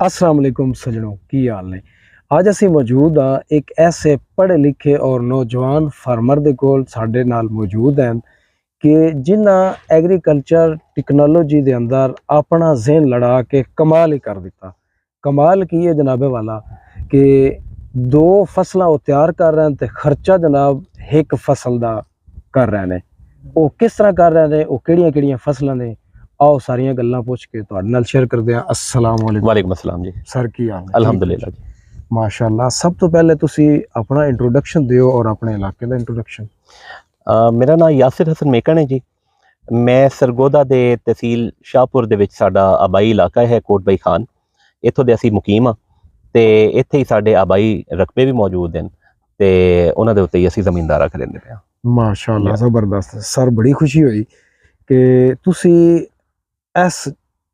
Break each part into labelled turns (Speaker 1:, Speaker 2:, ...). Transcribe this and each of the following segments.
Speaker 1: अस्सलाम वालेकुम सजनों की हाल ने। ਅੱਜ ਅਸੀਂ ਮੌਜੂਦ ਹਾਂ ਇੱਕ ਐਸੇ ਪੜ੍ਹੇ ਲਿਖੇ ਔਰ ਨੌਜਵਾਨ ਫਾਰਮਰ ਦੇ ਕੋਲ ਸਾਡੇ ਨਾਲ ਮੌਜੂਦ ਹਨ ਕਿ ਜਿਨ੍ਹਾਂ ਐਗਰੀਕਲਚਰ ਟੈਕਨੋਲੋਜੀ ਦੇ ਅੰਦਰ ਆਪਣਾ ਜ਼ਿਹਨ ਲੜਾ ਕੇ ਕਮਾਲ ਹੀ ਕਰ ਦਿੱਤਾ। ਕਮਾਲ ਕੀ ਹੈ ਜਨਾਬੇ ਵਾਲਾ ਕਿ ਦੋ ਫਸਲਾਂ ਉਹ ਤਿਆਰ ਕਰ ਰਹੇ ਹਨ ਤੇ ਖਰਚਾ ਜਨਾਬ ਇੱਕ ਫਸਲ ਦਾ ਕਰ ਰਹੇ ਨੇ। ਉਹ ਕਿਸ ਤਰ੍ਹਾਂ ਕਰ ਰਹੇ ਨੇ, ਉਹ ਕਿਹੜੀਆਂ ਫਸਲਾਂ ਨੇ, आओ सारिया गल्लां पूछ के तुहाडे नाल शेयर करदे हां। अस्सलाम वालेकुम।
Speaker 2: वालेकुम अस्सलाम जी।
Speaker 1: सर की हाल है?
Speaker 2: अल्हम्दुलिल्लाह जी।
Speaker 1: माशाअल्लाह। सब तो पहले तुसी अपना इंट्रोडक्शन दिओ और अपने इलाके का इंट्रोडक्शन।
Speaker 2: मेरा नाम यासिर हसन मेकन है जी। मैं सरगोदा दे तहसील शाहपुर दे विच साडा आबाई इलाका है कोट भाई खान। इत्थों दे असीं मुकीम हां ते इत्थे ही साडे आबाई रकबे भी मौजूद हैं ते उन्हां दे उत्ते ही असीं ज़मींदारा करिंदे पे हां।
Speaker 1: माशाअल्लाह ज़बरदस्त। सर बड़ी खुशी हुई कि तुसी इस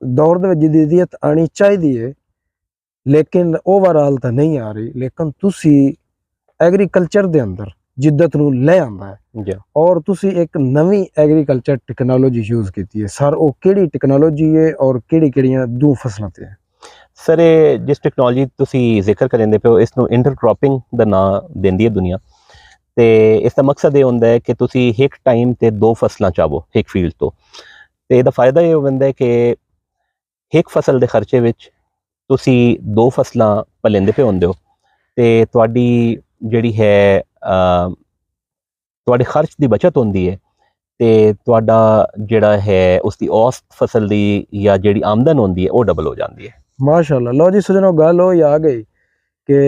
Speaker 1: दौर दे विच जदीदियत आनी चाहिदी है लेकिन ओवरऑल तो नहीं आ रही, लेकिन तुसी एग्रीकल्चर दे अंदर जिद्दत नूं ले आंदा है और तुसी एक नवी एग्रीकल्चर टेक्नोलॉजी यूज़ कीती है। सर वो केड़ी टेक्नोलॉजी है और केड़ी दो फसलां ते है?
Speaker 2: सर जिस टेक्नोलॉजी तुसी जिक्र करेंदे पे इस नूं इंटरक्रॉपिंग दा नाम देंदी है दुनिया ते इसका मकसद ये होंदा है कि तुसी एक टाइम ते दो फसलां चावो एक फील्ड तो ते इहदा फायदा ये होंदा है कि एक फसल दे खर्चे विच तुसी दो फसलां भलेंदे पे होंदे हो ते तुहाडी जिहड़ी है तुहाडे खर्च दी बचत होंदी है ते तुहाडा जिहड़ा है उसकी औसत फसल दी या जिहड़ी आमदन होंदी है वो डबल हो जाती है।
Speaker 1: माशाअल्लाह। लो जी सजनों गल हो आ गई कि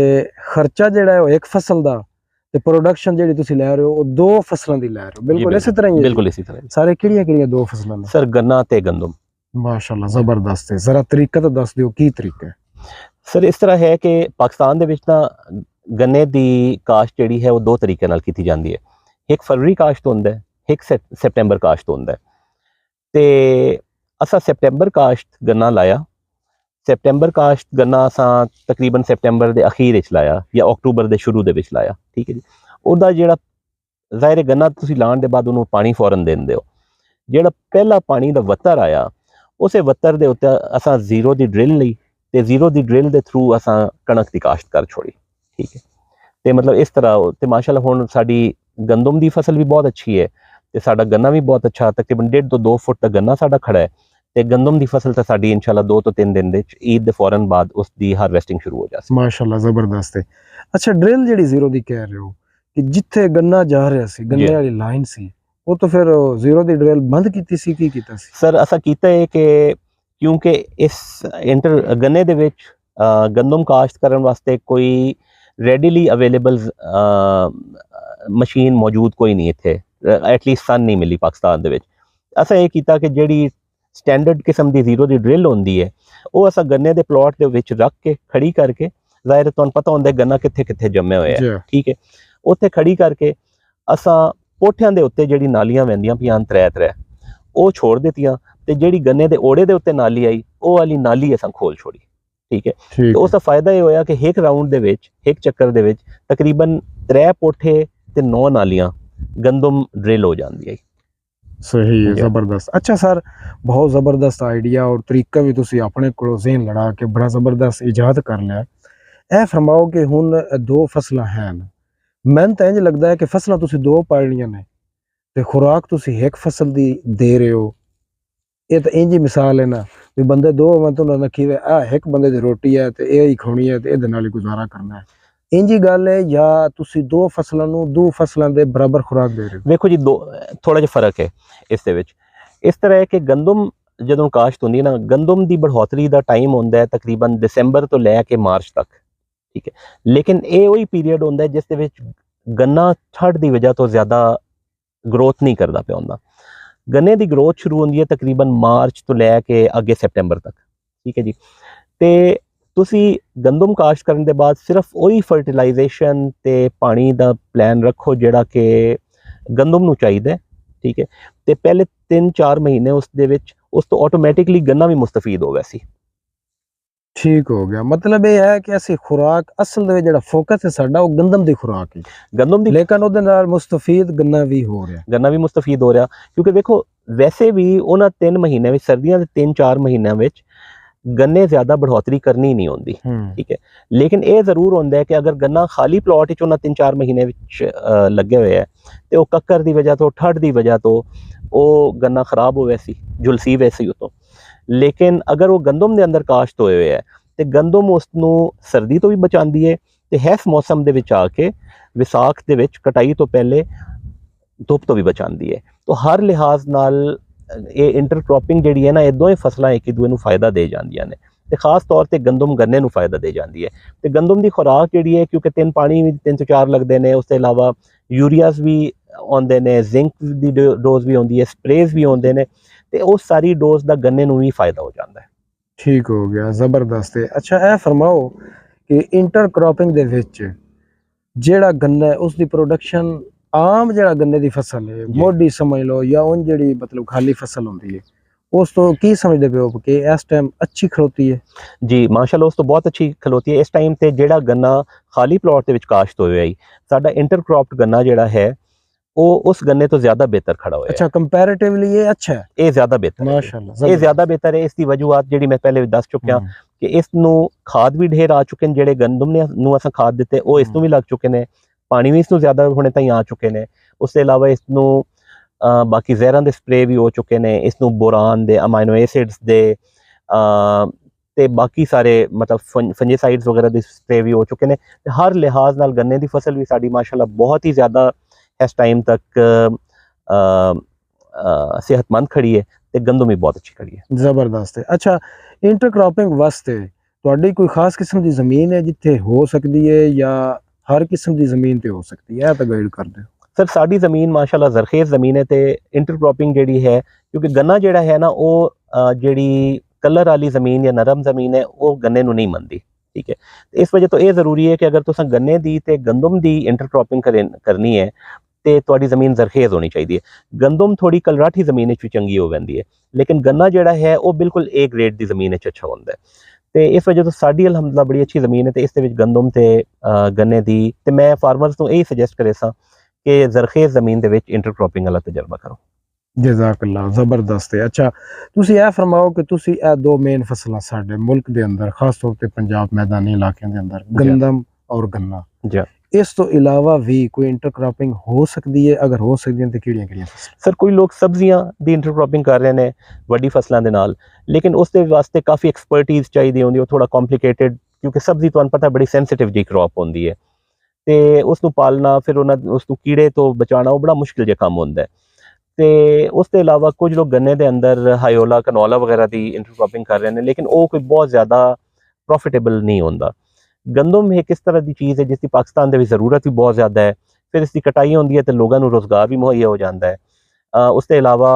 Speaker 1: खर्चा जिहड़ा है एक फसल दा ते प्रोडक्शन जिहड़ी तुसी लै रहे हो वो दो फसलां दी लै रहे हो। बिल्कुल इसी तरह ही है।
Speaker 2: बिल्कुल इसी तरह।
Speaker 1: सारे किहड़ियां दो फसलां ने?
Speaker 2: सर गन्ना ते गंदम।
Speaker 1: माशाअल्लाह ज़बरदस्त है। जरा तरीका तो दस दिओ की तरीका है?
Speaker 2: सर इस तरह है कि पाकिस्तान दे विच ना गन्ने दी काश्त जिहड़ी है वो दो तरीके नाल कीती जांदी है। एक फरवरी काश्त होंदा है, एक सितंबर काश्त होंदा है। ते असां सितंबर काश्त गन्ना लाया। सितंबर काश्त गन्ना असां तकरीबन सितंबर दे अखीर विच लाया या अक्तूबर दे शुरू दे विच लाया। ठीक है जी। ਉਹਦਾ ਜਿਹੜਾ ਜ਼ਾਹਿਰ ਗੰਨਾ ਤੁਸੀਂ ਲਾਉਣ ਦੇ ਬਾਅਦ ਉਹਨੂੰ ਪਾਣੀ ਫੌਰਨ ਦਿੰਦੇ ਹੋ। ਜਿਹੜਾ ਪਹਿਲਾ ਪਾਣੀ ਦਾ ਵੱਤਰ ਆਇਆ ਉਸੇ ਵੱਤਰ ਦੇ ਉੱਤੇ ਅਸਾਂ ਜ਼ੀਰੋ ਦੀ ਡਰਿਲ ਲਈ ਤੇ ਜ਼ੀਰੋ ਦੀ ਡਰਿਲ ਦੇ ਥਰੂ ਅਸਾਂ ਕਣਕ ਦੀ ਕਾਸ਼ਤ ਕਰ ਛੋੜੀ। ਠੀਕ ਹੈ ਤੇ ਮਤਲਬ ਇਸ ਤਰ੍ਹਾਂ ਤੇ ਮਾਸ਼ਾਅੱਲਾ ਹੁਣ ਸਾਡੀ ਗੰਦਮ ਦੀ ਫਸਲ ਵੀ ਬਹੁਤ ਅੱਛੀ ਹੈ ਤੇ ਸਾਡਾ ਗੰਨਾ ਵੀ ਬਹੁਤ ਅੱਛਾ ਤਕਰੀਬਨ 1.5 ਤੋਂ 2 ਫੁੱਟ ਦਾ ਗੰਨਾ ਸਾਡਾ ਖੜਾ ਹੈ ਤੇ ਗੰਦਮ ਦੀ ਫਸਲ ਤਾਂ ਸਾਡੀ ਇਨਸ਼ਾਅੱਲਾ 2 ਤੋਂ 3 ਦਿਨ ਦੇ ਵਿੱਚ ਈਦ ਦੇ ਫੌਰਨ ਬਾਅਦ ਉਸ ਦੀ ਹਾਰਵੈਸਟਿੰਗ ਸ਼ੁਰੂ ਹੋ ਜਾਸੀ।
Speaker 1: ਮਾਸ਼ਾਅੱਲਾ ਜ਼ਬਰਦਸਤ ਹੈ। ਅੱਛਾ ਡਰਿਲ ਜਿਹੜੀ ਜ਼ੀਰੋ ਦੀ ਕਹਿ ਰਹੇ ਹੋ कि जिथे गन्ना जा रहा सी गन्ने वाली लाइन सी वो तो फिर जीरो दी ड्रिल बंद कीती सी की कीता सी?
Speaker 2: सर असा कीता है कि क्योंकि इस गन्ने दे विच गंदम काश्त करन वास्ते कोई रेडिली अवेलेबल मशीन मौजूद कोई नहीं इत्थे, एटलीस्ट सन नहीं मिली पाकिस्तान दे विच। असा ये कीता कि जिहड़ी स्टैंडर्ड किस्म दी जीरो दी ड्रिल होंदी है वो असा गन्ने दे प्लॉट दे विच रख के खड़ी करके ज़ाहिर तुहानूं पता होंदा गन्ना कित्थे कित्थे जम्मे होया है। ठीक है उत्थे खड़ी करके असां पोठियां दे उत्ते जिहड़ी नालियां वैंदियां पियां त्रै वो छोड़ दित्तियां ते जिहड़ी गन्ने दे ओड़े दे उत्ते नाली आई वो वाली नाली असां खोल छोड़ी। ठीक है तो उसका फायदा ये होया कि एक राउंड दे विच एक चक्कर दे विच तकरीबन 3 पोठे ते 9 नालियां गंदम ड्रिल हो जांदी है।
Speaker 1: सही है, जबरदस्त। अच्छा सर बहुत जबरदस्त आइडिया और तरीका भी तुसी अपने कोलों ज़हन लड़ा के बड़ा जबरदस्त इजाद कर लिया। ए फरमाओ कि हुण दो फसलां हैं, मैनूं तां इंज लगदा है कि फसलां तुसी दो पालणियां ने ते खुराक तुसी एक फसल दी दे रहे हो। ये तो इंज ही मिसाल है ना भी बंदे दो मैं तो नखी एक बंदे दी रोटी है ते ये ही खानी है ते इहदे नाल ही गुजारा करना है। इंज ही गल है या तुसी दो फसलां नूं दो फसलां दे बराबर खुराक दे रहे हो?
Speaker 2: देखो जी दो थोड़ा जिहा फर्क है इस दे विच। इस तरह है कि गंदम जदों काश्त होंदी ना गंदम दी बढ़ोतरी दा टाइम होंदा है तकरीबन दिसंबर तो लैके मार्च तक। ठीक है लेकिन ये वही पीरियड होंदा है जिस दे विच गन्ना ठंड की वजह तो ज़्यादा ग्रोथ नहीं करता पिया होंदा। गन्ने की ग्रोथ शुरू होंदी है तकरीबन मार्च तो लैके अगे सितंबर तक। ठीक है जी। तो तुसी गंदम काश्त करने के बाद सिर्फ वही फर्टिलाइजेशन ते पानी का प्लान रखो जिहड़ा कि गंदम नूं चाहीदा है। ठीक है तो पहले 3-4 महीने उस दे विच उस तो ऑटोमैटिकली गन्ना भी मुस्तफीद हो वैसी।
Speaker 1: ठीक हो गया। मतलब ये है कि ऐसी खुराक असल दे जिहड़ा फोकस है साडा वो गंदम दी खुराक है
Speaker 2: गंदम दी,
Speaker 1: लेकिन उहदे नाल मुस्तफीद गन्ना भी हो रहा,
Speaker 2: गन्ना भी मुस्तफीद हो रहा क्योंकि देखो वैसे भी उन्हां 3 महीने विच सर्दियां दे 3-4 महीनों विच गन्ने ज़्यादा बढ़ोतरी करनी नहीं होती, ठीक है। लेकिन ये ज़रूर होंदा है कि अगर गन्ना खाली प्लॉट च 3-4 महीने लगे हुए है तो वो कक्कर की वजह तो ठंड की वजह तो वो गन्ना खराब हो वैसी झुलसी वैसी हो तो। लेकिन अगर वो गंदम के अंदर काश्त होए हुए है तो गंदम उसनू सर्दी तो भी बचाती है तो हैस मौसम के विच आके विसाख के विच कटाई तो पहले धुप तो भी बचाती है। तो हर लिहाज नाल ये इंटरक्रॉपिंग जी है ना, ये दोवें फसलां एक दूए नूं फायदा दे जांदियां ने ते खास तौर पर गंदम गन्ने नूं फायदा दे जाती है। तो गंदम की खुराक जी है क्योंकि 3 पानी भी 3 ਤੋਂ 4 लगते हैं, उसके अलावा यूरियाज भी आते हैं, जिंक की डोज भी आती है, स्प्रेज भी आते हैं, तो उस सारी डोज का गन्ने नूं भी फायदा हो जाता है।
Speaker 1: ठीक हो गया, जबरदस्त है। अच्छा ए फरमाओ कि इंटरक्रॉपिंग दे विच जेड़ा गन्ना है उसकी प्रोडक्शन आम जेड़ा गन्ने दी फसल है मोडी समझ लो या उन जेड़ी मतलब खाली फसल होंदी है उस तो की समझदे पे हो कि इस टाइम अच्छी खलोती है?
Speaker 2: जी माशाल्लाह, उस तो बहुत अच्छी खलोती है इस टाइम ते जेड़ा गन्ना खाली प्लॉट के विच काश्त होया है साडा इंटरक्रॉप्ड गन्ना जेड़ा है वो उस गन्ने तो ज्यादा बेहतर खड़ा होया।
Speaker 1: अच्छा, कंपैरेटिवली ये अच्छा है,
Speaker 2: ये ज्यादा बेहतर है,
Speaker 1: माशाल्लाह
Speaker 2: ये ज्यादा बेहतर है। इसकी वजूहत जेड़ी मैं पहले दस चुकिया कि इसनू खाद भी ढेर आ चुके हैं, जेड़े गंदम ने नू असां खाद दिते वो इसनू भी लग चुके हैं, पानी भी इसनू ज्यादा होने ताईं आ चुके हैं। उसके अलावा इसनू बाकी जहरां दे स्प्रे भी हो चुके हैं, इसनू बोरान दे अमाइनो एसिड्स दे ते बाकी सारे मतलब फंजीसाइड्स वगैरह दे स्प्रे भी हो चुके हैं। हर लिहाज नाल गन्ने की फसल भी साडी माशाल्लाह बहुत ही ज़्यादा इस टाइम तक सेहतमंद खड़ी है ते गंदम भी बहुत अच्छी खड़ी है।
Speaker 1: जबरदस्त है। अच्छा, इंटरक्रॉपिंग वास्ते तुहाडी कोई खास किस्म की जमीन है जिथे हो सकती है या हर किस्म की जमीन ते हो सकती है? तो गाइड कर दो
Speaker 2: सर। साड़ी ज़मीन माशाल्लाह जरखेज़ ज़मीन है तो इंटरक्रॉपिंग जी है क्योंकि गन्ना जोड़ा है ना वो जी कलर वाली ज़मीन या नरम ज़मीन है वो गन्ने नूं नहीं मनती, ठीक है। तो इस वजह तो ये ज़रूरी है कि अगर तुसां गन्ने दी ते गंदम दी इंटरक्रॉपिंग करनी है तो तुहाडी ज़मीन जरखेज़ होनी चाहिए। गंदम थोड़ी कलराठी ज़मीन भी चंगी हो वैंदी है, लेकिन गन्ना जोड़ा है वो बिल्कुल ए ग्रेड की ज़मीन अच्छा होंदा है। तो इस वजह तो साड़ी अलहमदुलिल्लाह बड़ी अच्छी ज़मीन है तो इस गंदम ते गन्ने दी ते मैं फार्मर्स को यही सजैसट करे सा कि जरखेज़ ज़मीन दे विच इंटरक्रॉपिंग वाला तजर्बा करो।
Speaker 1: जज़ाकल्लाह, ज़बरदस्त है। अच्छा, तुसी ए फरमाओ कि तुसी ए दो मेन फसलां साडे मुल्क दे अंदर खास तौर पे पंजाब मैदानी इलाके दे अंदर गंदम और गन्ना, इस तो इलावा भी कोई इंटरक्रॉपिंग हो सकती है? अगर हो सकती है तो किहड़ियां
Speaker 2: सर कोई लोग सब्जियां दी इंटरक्रॉपिंग कर रहे हैं वड्डी फसलों के नाल, लेकिन उसके वास्ते काफ़ी एक्सपर्टीज चाहिए होंदी, थोड़ा कॉम्प्लीकेटेड क्योंकि सब्जी तो पता बड़ी सेंसिटिव जी क्रॉप होंदी है तो उसनू पालना फिर उसनू कीड़े तो बचाना वो बड़ा मुश्किल जो काम होंदा है। तो उसके अलावा कुछ लोग गन्ने के अंदर हायोला कनौला वगैरह की इंटरक्रॉपिंग कर रहे हैं, लेकिन वो कोई बहुत ज़्यादा प्रॉफिटेबल नहीं होंदा। गंदम एक इस तरह की चीज़ है जिसकी पाकिस्तान की ज़रूरत भी बहुत ज़्यादा है, फिर इसकी कटाई होती है तो लोगों को रोज़गार भी मुहैया हो जाता है। उसके अलावा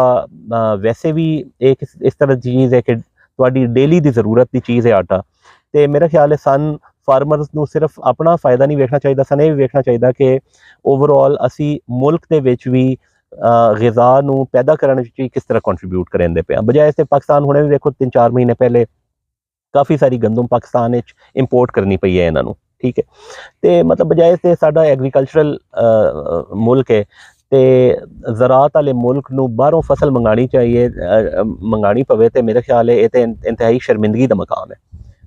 Speaker 2: वैसे भी एक इस तरह की चीज़ है कि तुहाडी डेली की ज़रूरत की चीज़ है आटा, तो मेरा ख्याल है सन फार्मर्स को सिर्फ अपना फायदा नहीं वेखना चाहिए, सन ये भी वेखना चाहिए कि ओवरऑल असी मुल्क के विच भी ग़िज़ा नूं पैदा करने में किस तरह कंट्रीब्यूट करेंदे पे। बजाय इससे पाकिस्तान हुणे भी देखो 3-4 महीने पहले काफ़ी सारी गंदम पाकिस्तान इंपोर्ट करनी पई है इन्हों, ठीक है। तो मतलब बजाय से साडा एग्रीकल्चरल मुल्क है तो ज़रात वाले मुल्क नूं बाहरों फसल मंगानी चाहिए, मंगानी पवे तो मेरे ख्याल है ये इंतहाई शर्मिंदगी का मकाम है।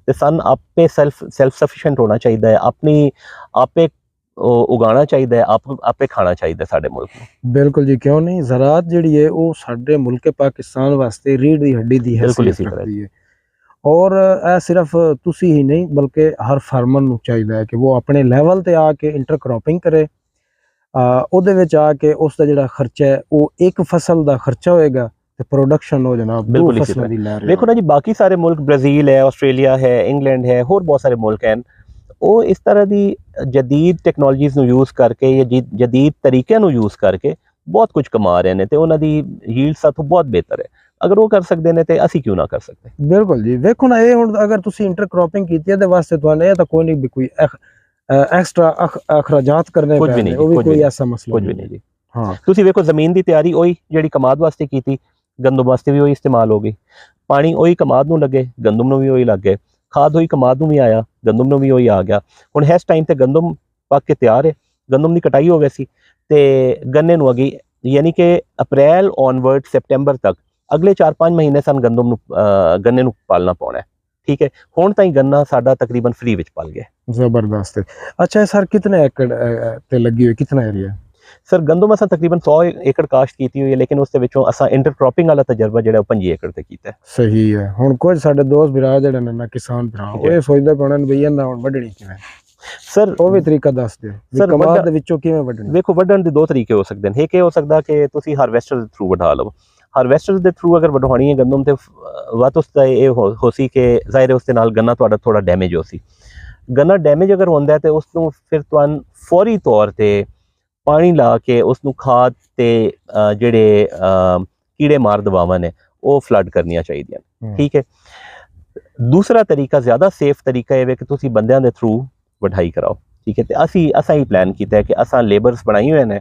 Speaker 2: तो सन आपे सेल्फ सफिशेंट होना चाहिए, अपनी आपे उगाना चाहिए, आपे खाना चाहिए साडे मुल्क में।
Speaker 1: बिल्कुल जी, क्यों नहीं। ज़रात जिहड़ी है वो साडे मुल्क पाकिस्तान वास्ते रीढ़ दी हड्डी दी हैसियत रखती है और सिर्फ तुसी ही नहीं बल्कि हर फार्मर नूं चाहिए है कि वो अपने लैवल ते आके इंटरक्रॉपिंग करे। ਉਹਦੇ ਵਿੱਚ आ के उसका जिहड़ा खर्चा है वो एक फसल का खर्चा होएगा तो प्रोडक्शन हो जनाब दो फसलों दी लै रहे
Speaker 2: देखो ना जी, बाकी सारे मुल्क ब्राज़ील है, ऑस्ट्रेलिया है, इंग्लैंड है, होर बहुत सारे मुल्क हैं वो इस तरह की जदीद टैक्नोलॉजीज़ यूज़ करके या जदीद तरीक़े यूज़ करके बहुत कुछ कमा रहे हैं तो उन्होंने यील्ड साथों बहुत बेहतर है। अगर वो कर सकते हैं तो असी क्यों ना कर सकते।
Speaker 1: बिल्कुल जी, देखो ना ये हुण अगर तुसी इंटरक्रॉपिंग कीती है तो वास्ते तुहानू तो कोई नहीं भी कोई एक्स्ट्रा अखराजात करने
Speaker 2: कुछ भी नहीं,
Speaker 1: कोई ऐसा मसला
Speaker 2: कुछ भी नहीं जी।
Speaker 1: हाँ,
Speaker 2: तुसी देखो ज़मीन की तैयारी वही जिहड़ी कमाद वास्ते की थी गंदम वास्ते भी वही इस्तेमाल हो गई, पानी वही कमाद नूं लगे गंदम नूं भी वही लग गए, खाद वही कमाद नूं भी आया गंदम नूं भी वही आ गया। हुण इस टाइम ते गंदम पक के तैयार है, गंदम की कटाई हो वैसी ते गन्ने नूं अगे यानी कि अप्रैल ऑनवर्ड सितंबर तक अगले 4-5 महीने सन गंदम नूं गन्ने नूं पालना पौना है। ਠੀਕ ਹੈ। ਹੁਣ ਤਾਈਂ ਗੰਨਾ ਸਾਡਾ ਤਕਰੀਬਨ ਫ੍ਰੀ ਵਿੱਚ ਪਲ ਗਿਆ।
Speaker 1: जबरदस्त है। अच्छा सर, कितने एकड़ ते लगी हुई, कितना एरिया?
Speaker 2: ਸਰ ਗੰਦਮ ਅਸਾਂ ਤਕਰੀਬਨ 100 ਏਕੜ ਕਾਸ਼ਤ ਕੀਤੀ ਹੋਈ ਹੈ, ਲੇਕਿਨ ਉਸ ਦੇ ਵਿੱਚੋਂ ਅਸਾਂ ਇੰਟਰਕ੍ਰॉपिंग ਵਾਲਾ ਤਜਰਬਾ ਜਿਹੜਾ 25 ਏਕੜ ਤੇ ਕੀਤਾ ਹੈ।
Speaker 1: ਸਹੀ ਹੈ। ਹੁਣ ਕੁਝ ਸਾਡੇ ਦੋਸਤ ਭਰਾ ਜਿਹੜੇ ਨੇ ਨਾ ਕਿਸਾਨ ਭਰਾ, ਉਹ ਇਹ ਸੋਚਦੇ ਪਏ ਨੇ ਵੀ ਇਹਨਾਂ ਹੁਣ ਵੱਢਣੀ ਕਿਵੇਂ,
Speaker 2: ਸਰ
Speaker 1: ਉਹ ਵੀ ਤਰੀਕਾ ਦੱਸ ਦਿਓ
Speaker 2: ਸਰ,
Speaker 1: ਕਮਾਦ ਦੇ ਵਿੱਚੋਂ ਕਿਵੇਂ ਵੱਢਣੀ।
Speaker 2: ਵੇਖੋ ਵੱਢਣ ਦੇ ਦੋ ਤਰੀਕੇ ਹੋ ਸਕਦੇ ਨੇ। ਇੱਕ ਇਹ ਹੋ ਸਕਦਾ ਕਿ ਤੁਸੀਂ ਹਾਰਵੈਸਟਰ ਦੇ ਥਰੂ ਵਢਾ ਲਓ। ਹਾਰਵੈਸਟਰ ਦੇ ਥਰੂ ਅਗਰ ਵਢਵਾਉਣੀ ਹੈ ਗੰਦਮ ਤੇ ਵੱਧ ਉਸ ਦਾ ਇਹ ਹੋ ਸੀ ਕਿ ਜ਼ਾਹਿਰ ਹੈ ਉਸ ਦੇ ਨਾਲ ਗੰਨਾ ਤੁਹਾਡਾ ਥੋੜਾ ਡੈਮੇਜ ਹੋ ਸੀ। ਗੰਨਾ ਡੈਮੇਜ ਅਗਰ ਹੁੰਦਾ ਹੈ ਤੇ ਉਸ ਨੂੰ ਫਿਰ ਤੁਹਾਨੂੰ ਫੌਰੀ ਤੌਰ ਤੇ ਪਾਣੀ ਲਾ ਕੇ ਉਸ ਨੂੰ ਖਾਦ ਤੇ ਜਿਹੜੇ ਕੀੜੇ ਮਾਰ ਦਵਾਵਾਂ ਨੇ ਉਹ ਫਲੱਡ ਕਰਨੀਆਂ ਚਾਹੀਦੀਆਂ। ਠੀਕ ਹੈ। ਦੂਸਰਾ ਤਰੀਕਾ ਜ਼ਿਆਦਾ ਸੇਫ ਤਰੀਕਾ ਇਹ ਹੈ ਕਿ ਤੁਸੀਂ ਬੰਦਿਆਂ ਦੇ ਥਰੂ ਵਢਾਈ ਕਰਾਓ। ਠੀਕ ਹੈ। ਤੇ ਅਸਾਂ ਹੀ ਪਲਾਨ ਕੀਤਾ ਹੈ ਕਿ ਅਸਾਂ ਲੇਬਰਸ ਬਣਾਈ ਹੋਏ ਨੇ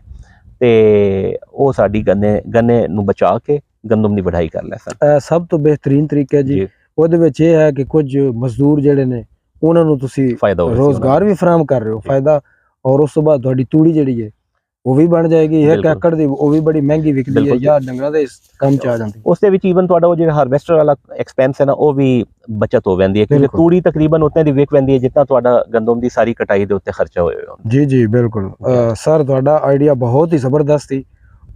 Speaker 2: ਤੇ ਉਹ ਸਾਡੀ ਗੰਨੇ ਨੂੰ ਬਚਾ ਕੇ ਗੰਦਮ ਦੀ ਵਢਾਈ ਕਰ ਲੈ ਸਨ।
Speaker 1: ਸਭ ਤੋਂ ਬਿਹਤਰੀਨ ਤਰੀਕਾ ਜੀ ਉਹਦੇ ਵਿੱਚ ਇਹ ਹੈ ਕਿ ਕੁਝ ਮਜ਼ਦੂਰ ਜਿਹੜੇ ਨੇ ਉਹਨਾਂ ਨੂੰ ਤੁਸੀਂ ਰੋਜ਼ਗਾਰ ਵੀ ਫਰਾਹਮ ਕਰ ਰਹੇ ਹੋ, ਫਾਇਦਾ, ਔਰ ਉਸ ਤੋਂ ਬਾਅਦ ਤੁਹਾਡੀ ਤੂੜੀ ਜਿਹੜੀ ਹੈ ਉਹ ਵੀ ਬਣ ਜਾਏਗੀ। ਇੱਕ ਏਕੜ ਦੀ ਉਹ ਵੀ ਬੜੀ ਮਹਿੰਗੀ ਵਿਕਦੀ ਹੈ ਜਾਂ ਡੰਗਰਾਂ ਦੇ ਕੰਮ ਚ ਆ ਜਾਂਦੀ।
Speaker 2: ਉਸ ਦੇ ਵਿੱਚ ਈਵਨ ਤੁਹਾਡਾ ਉਹ ਜਿਹੜਾ ਹਾਰਵੈਸਟਰ ਵਾਲਾ ਐਕਸਪੈਂਸ ਹੈ ਨਾ ਉਹ ਵੀ ਬਚਤ ਹੋ ਜਾਂਦੀ ਹੈ, ਕਿਉਂਕਿ ਤੂੜੀ ਤਕਰੀਬਨ ਉਤਨੇ ਦੀ ਵਿਕ ਪੈਂਦੀ ਹੈ ਜਿੰਨਾ ਤੁਹਾਡਾ ਗੰਦਮ ਦੀ ਸਾਰੀ ਕਟਾਈ ਦੇ ਉੱਤੇ ਖਰਚਾ ਹੋਏਗਾ।
Speaker 1: ਜੀ ਜੀ ਬਿਲਕੁਲ ਸਰ, ਤੁਹਾਡਾ ਆਈਡੀਆ ਬਹੁਤ ਹੀ ਜ਼ਬਰਦਸਤ ਸੀ।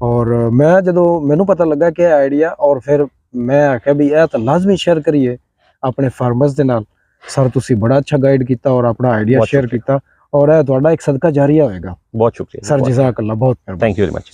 Speaker 1: ਔਰ ਮੈਂ ਜਦੋਂ ਮੈਨੂੰ ਪਤਾ ਲੱਗਾ ਕਿ ਇਹ ਆਈਡੀਆ, ਔਰ ਫਿਰ ਮੈਂ ਆਖਿਆ ਵੀ ਇਹ ਤਾਂ ਲਾਜ਼ਮੀ ਸ਼ੇਅਰ ਕਰੀਏ ਆਪਣੇ ਫਾਰਮਰਸ ਦੇ ਨਾਲ। ਸਰ ਤੁਸੀਂ ਬੜਾ ਅੱਛਾ ਗਾਈਡ ਕੀਤਾ ਔਰ ਆਪਣਾ ਆਈਡੀਆ ਸ਼ੇਅਰ ਕੀਤਾ, ਔਰ ਇਹ ਤੁਹਾਡਾ ਇੱਕ ਸਦਕਾ ਜਾਰੀਆ ਹੋਏਗਾ।
Speaker 2: ਬਹੁਤ ਸ਼ੁਕਰੀਆ
Speaker 1: ਸਰ, ਜਜ਼ਾਕ ਅੱਲਾ, ਬਹੁਤ
Speaker 2: ਥੈਂਕ ਯੂ ਵੈਰੀ ਮਚ।